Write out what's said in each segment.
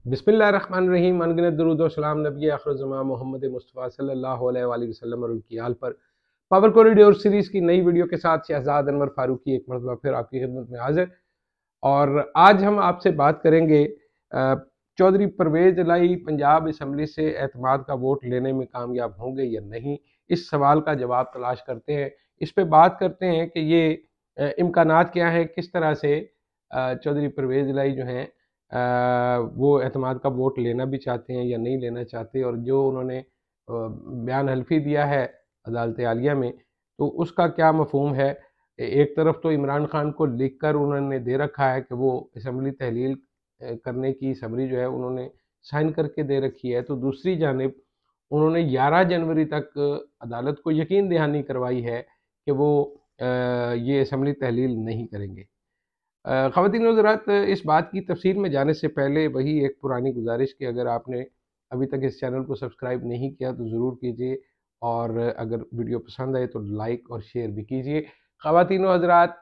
बिस्मिल्लाहिर्रहमानिर्रहीम। अनगिनत दुरूद व सलाम नबी आखिर मोहम्मद मुस्तफ़ा सल्लल्लाहु अलैहि वसल्लम और उनकी आल पर। पावर कॉरिडोर सीरीज़ की नई वीडियो के साथ शहजाद अनवर फारूकी एक मरतबा फिर आपकी खिदमत में हाजिर। और आज हम आपसे बात करेंगे चौधरी परवेज़ इलाही पंजाब असम्बली से एतमाद का वोट लेने में कामयाब होंगे या नहीं। इस सवाल का जवाब तलाश करते हैं, इस पे बात करते हैं कि ये इम्कानात क्या है, किस तरह से चौधरी परवेज़ इलाही जो हैं वो एतमाद का वोट लेना भी चाहते हैं या नहीं लेना चाहते, और जो उन्होंने बयान हल्फी दिया है अदालत आलिया में, तो उसका क्या मफहूम है। एक तरफ तो इमरान खान को लिख कर उन्होंने दे रखा है कि वो असम्बली तहलील करने की समरी जो है उन्होंने साइन करके दे रखी है, तो दूसरी जानिब उन्होंने 11 जनवरी तक अदालत को यकीन दहानी करवाई है कि वो ये असम्बली तहलील नहीं करेंगे। ख़वातीन हज़रात, इस बात की तफसील में जाने से पहले वही एक पुरानी गुजारिश कि अगर आपने अभी तक इस चैनल को सब्सक्राइब नहीं किया तो ज़रूर कीजिए, और अगर वीडियो पसंद आए तो लाइक और शेयर भी कीजिए। ख़वातीन हज़रात,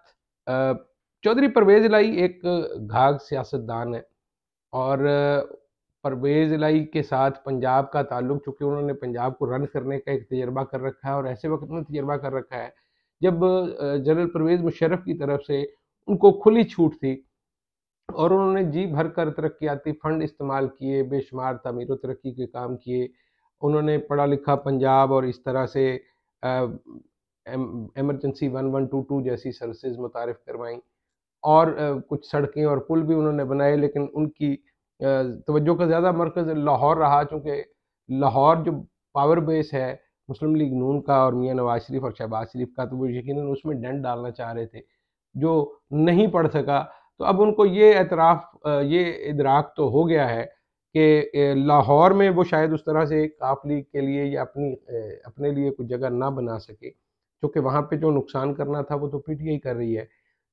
चौधरी परवेज़ इलाही एक घाघ सियासतदान है, और परवेज़ इलाही के साथ पंजाब का ताल्लुक़, चूँकि उन्होंने पंजाब को रन करने का एक तजर्बा कर रखा है, और ऐसे वक्त में तजर्बा कर रखा है जब जनरल परवेज़ मुशर्रफ की तरफ से उनको खुली छूट थी, और उन्होंने जी भर कर तरक्याती फ़ंड इस्तेमाल किए, बेशुमार तामीर व तरक्की के काम किए। उन्होंने पढ़ा लिखा पंजाब और इस तरह से एमरजेंसी 1122 जैसी सर्विसेज मुतारिफ करवाईं, और कुछ सड़कें और पुल भी उन्होंने बनाए, लेकिन उनकी तवज्जो का ज़्यादा मरकज़ लाहौर रहा, चूँकि लाहौर जो पावर बेस है मुस्लिम लीग नून का और मियाँ नवाज शरीफ और शहबाज शरीफ का, तो वो यकीनन उसमें डेंट डालना चाह रहे थे, जो नहीं पढ़ सका। तो अब उनको ये ये इदराक तो हो गया है कि लाहौर में वो शायद उस तरह से काफ लीग के लिए या अपने लिए कोई जगह ना बना सके, क्योंकि वहाँ पे जो नुकसान करना था वो तो पीटीआई कर रही है।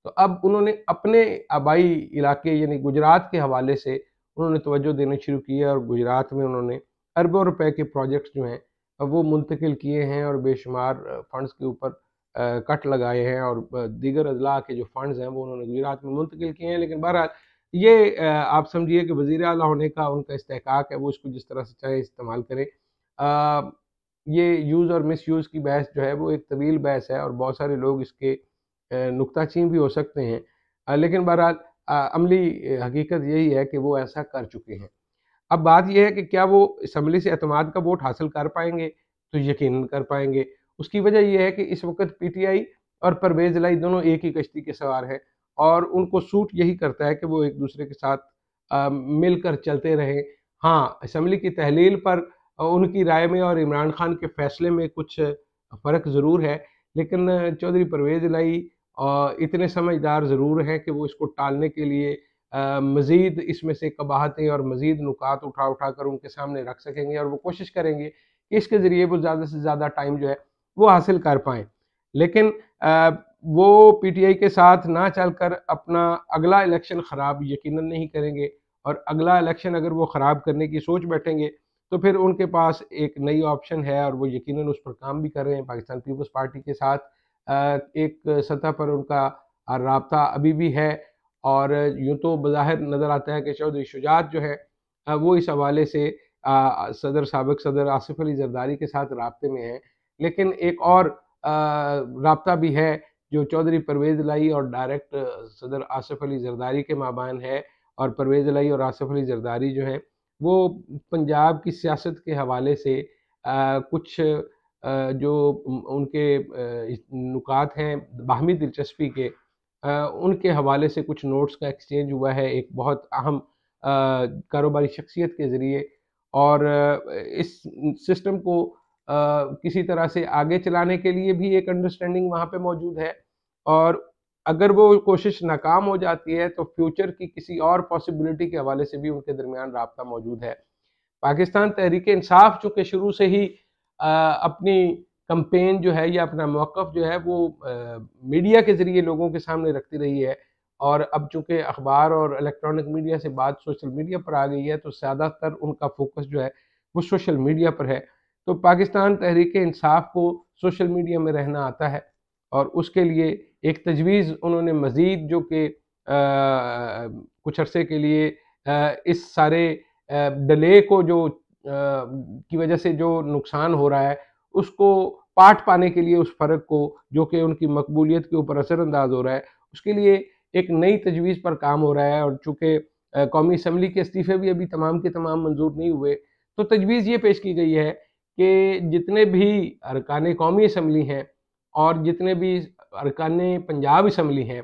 तो अब उन्होंने अपने आबाई इलाके यानी गुजरात के हवाले से उन्होंने तवज्जो देनी शुरू की है, और गुजरात में उन्होंने अरबों रुपए के प्रोजेक्ट्स जो हैं वो मुंतकिल किए हैं, और बेशुमार फंड्स के ऊपर कट लगाए हैं, और दीगर अजला के जो फंड्स हैं वो उन्होंने गुजरात में मुंतकिल किए हैं। लेकिन बहरहाल ये आप समझिए कि वज़ीर आला होने का उनका इस्तेहकाक है, वो इसको जिस तरह से चाहे इस्तेमाल करें। ये यूज़ और मिस यूज़ की बहस जो है वो एक तवील बहस है, और बहुत सारे लोग इसके नुक्ताचीन भी हो सकते हैं, लेकिन बहरहाल अमली हकीकत यही है कि वो ऐसा कर चुके हैं। अब बात यह है कि क्या वो असम्बली से एतमाद का वोट हासिल कर पाएंगे, तो यकीनन कर पाएंगे। उसकी वजह यह है कि इस वक्त पीटीआई और परवेज़ इलाही दोनों एक ही कश्ती के सवार हैं, और उनको सूट यही करता है कि वो एक दूसरे के साथ मिलकर चलते रहें। हाँ, असम्बली की तहलील पर उनकी राय में और इमरान खान के फैसले में कुछ फ़र्क ज़रूर है, लेकिन चौधरी परवेज़ इलाही इतने समझदार ज़रूर हैं कि वो इसको टालने के लिए मज़ीद इसमें से कबाहतें और मज़ीद नुकात उठा उठा कर उनके सामने रख सकेंगे, और वो कोशिश करेंगे कि इसके ज़रिए वो ज़्यादा से ज़्यादा टाइम जो है वो हासिल कर पाएँ। लेकिन वो पीटीआई के साथ ना चलकर अपना अगला इलेक्शन ख़राब यकीनन नहीं करेंगे, और अगला इलेक्शन अगर वो ख़राब करने की सोच बैठेंगे तो फिर उनके पास एक नई ऑप्शन है, और वो यकीनन उस पर काम भी कर रहे हैं। पाकिस्तान पीपल्स पार्टी के साथ एक सतह पर उनका राब्ता अभी भी है, और यूँ तो बज़ाहिर नज़र आता है कि चौधरी शुजात जो है वो इस हवाले से साबिक़ सदर आसिफ़ अली ज़रदारी के साथ राब्ते में हैं। लेकिन एक और राब्ता भी है जो चौधरी परवेज़ इलाही और डायरेक्ट सदर आसिफ़ अली ज़रदारी के माबैन है, और परवेज़ इलाही और आसिफ़ अली ज़रदारी जो हैं वो पंजाब की सियासत के हवाले से कुछ जो उनके नुकात हैं बाहमी दिलचस्पी के, उनके हवाले से कुछ नोट्स का एक्सचेंज हुआ है एक बहुत अहम कारोबारी शख्सियत के ज़रिए, और इस सिस्टम को किसी तरह से आगे चलाने के लिए भी एक अंडरस्टैंडिंग वहाँ पे मौजूद है, और अगर वो कोशिश नाकाम हो जाती है तो फ्यूचर की किसी और पॉसिबिलिटी के हवाले से भी उनके दरमियान राब्ता मौजूद है। पाकिस्तान तहरीक इंसाफ चूँकि शुरू से ही अपनी कैंपेन जो है या अपना मौक़िफ़ जो है वो मीडिया के ज़रिए लोगों के सामने रखती रही है, और अब चूँकि अखबार और इलेक्ट्रॉनिक मीडिया से बात सोशल मीडिया पर आ गई है, तो ज़्यादातर उनका फ़ोकस जो है वो सोशल मीडिया पर है। तो पाकिस्तान तहरीक इंसाफ को सोशल मीडिया में रहना आता है, और उसके लिए एक तजवीज़ उन्होंने मज़ीद जो कि कुछ अरसे के लिए इस सारे डिले को जो की वजह से जो नुकसान हो रहा है, उसको पाट पाने के लिए, उस फ़र्क को जो कि उनकी मकबूलियत के ऊपर असरअंदाज हो रहा है, उसके लिए एक नई तजवीज़ पर काम हो रहा है। और चूँकि कौमी असम्बली के इस्तीफ़े भी अभी तमाम के तमाम मंजूर नहीं हुए, तो तजवीज़ ये पेश की गई है कि जितने भी अरकान कौमी असम्बली हैं और जितने भी अरकान पंजाब असम्बली हैं,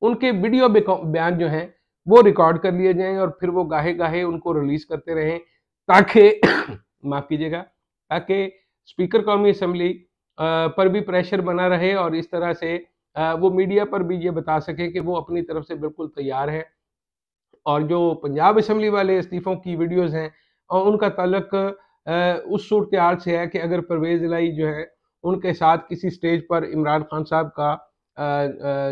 उनके वीडियो बयान जो हैं वो रिकॉर्ड कर लिए जाएँ और फिर वो गाहे-गाहे उनको रिलीज़ करते रहें, ताकि माफ़ कीजिएगा, ताकि स्पीकर कौमी असम्बली पर भी प्रेशर बना रहे और इस तरह से वो मीडिया पर भी ये बता सकें कि वो अपनी तरफ से बिल्कुल तैयार हैं। और जो पंजाब असम्बली वाले इस्तीफ़ों की वीडियोज़ हैं उनका ताल्लुक उस सूरत-ए-हाल से है कि अगर परवेज़ इलाही जो है, उनके साथ किसी स्टेज पर इमरान खान साहब का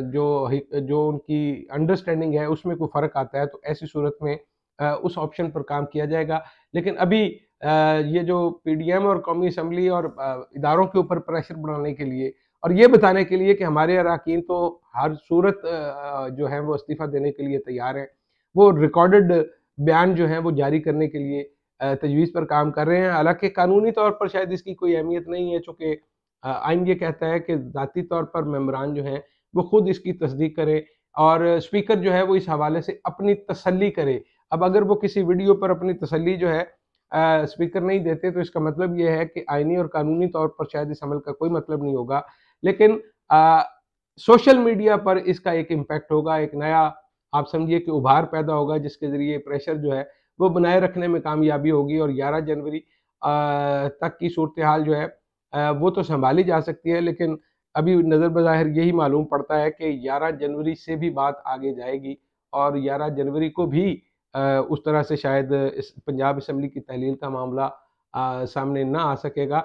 जो उनकी अंडरस्टैंडिंग है, उसमें कोई फ़र्क आता है, तो ऐसी सूरत में उस ऑप्शन पर काम किया जाएगा। लेकिन अभी ये जो पीडीएम और कौमी असम्बली और इदारों के ऊपर प्रेशर बनाने के लिए और ये बताने के लिए कि हमारे अरकान तो हर सूरत जो है वो इस्तीफ़ा देने के लिए तैयार हैं, वो रिकॉर्डेड बयान जो हैं वो जारी करने के लिए तजवीज़ पर काम कर रहे हैं। हालाँकि कानूनी तौर पर शायद इसकी कोई अहमियत नहीं है, चूँकि आइन ये कहता है कि ज़ाती तौर पर मेंबरान जो हैं, वो खुद इसकी तस्दीक करें और स्पीकर जो है वो इस हवाले से अपनी तसल्ली करे। अब अगर वो किसी वीडियो पर अपनी तसल्ली जो है स्पीकर नहीं देते, तो इसका मतलब ये है कि आइनी और कानूनी तौर पर शायद इस अमल का कोई मतलब नहीं होगा। लेकिन सोशल मीडिया पर इसका एक इम्पैक्ट होगा, एक नया आप समझिए कि उभार पैदा होगा, जिसके ज़रिए प्रेशर जो है वो बनाए रखने में कामयाबी होगी और 11 जनवरी तक की सूरत-ए-हाल जो है वो तो सँभाली जा सकती है, लेकिन अभी नज़र बज़ाहिर यही मालूम पड़ता है कि 11 जनवरी से भी बात आगे जाएगी और 11 जनवरी को भी उस तरह से शायद इस पंजाब असम्बली की तहलील का मामला सामने ना आ सकेगा।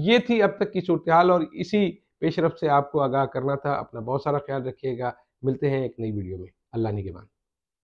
ये थी अब तक की सूरत-ए-हाल और इसी पेशरफ्त से आपको आगाह करना था। अपना बहुत सारा ख़्याल रखिएगा। मिलते हैं एक नई वीडियो में। अल्लाह निगहबान।